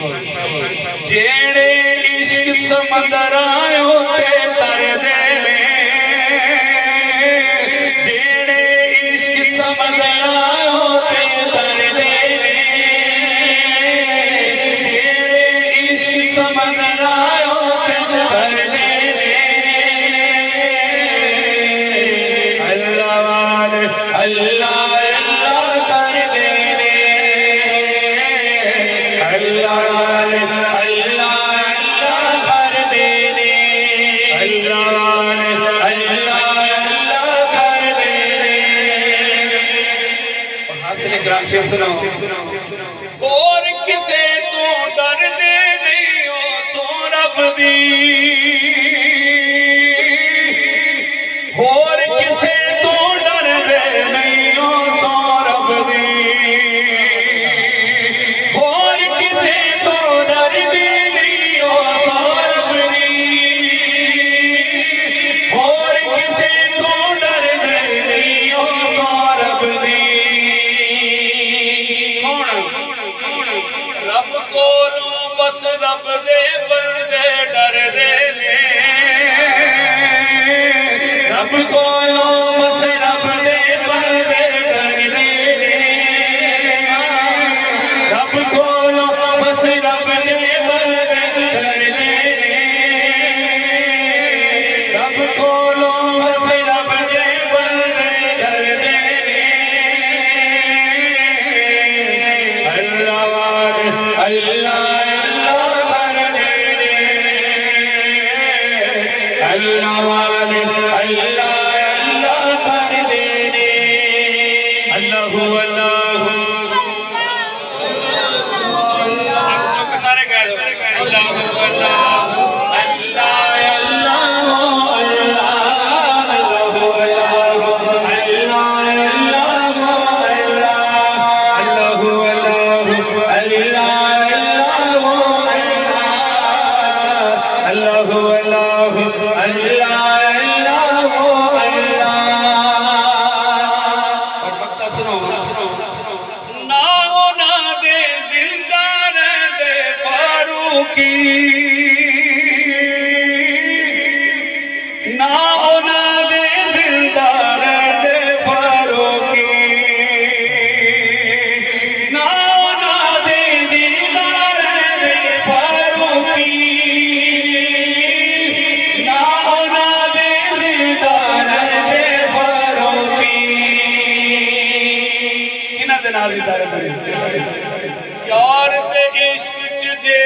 जेड़े इश्क समंदर आयो ते तर दे ने, जेड़े इश्क समंदर आयो ते तर दे ने, जेड़े इश्क समंदर आयो ते तर दे ने। अल्लाह वाले अल्लाह और किसे तो डर दे नहीं हो सो रब दी, और किसे तो डर दे नहीं हो सो रब दी, और किसे तो डर दे नहीं हो सो रब दी, और किसे तो डर दे नहीं हो सो रब दी। रब कोलों बस रब दे बंदे डर दे ने, रब कोलों बस रब दे बंदे डर दे ने, रब कोलों बस रब दे बंदे डर दे ने, रब कोलों बस रब दे बंदे डर दे ने। अल्लाह अल्लाह अल्लाह वाले अल्लाह अल्लाह कर दे रे। अल्लाह अल्लाह सारे कह दो अल्लाह अल्लाह यार दे इश्क च जे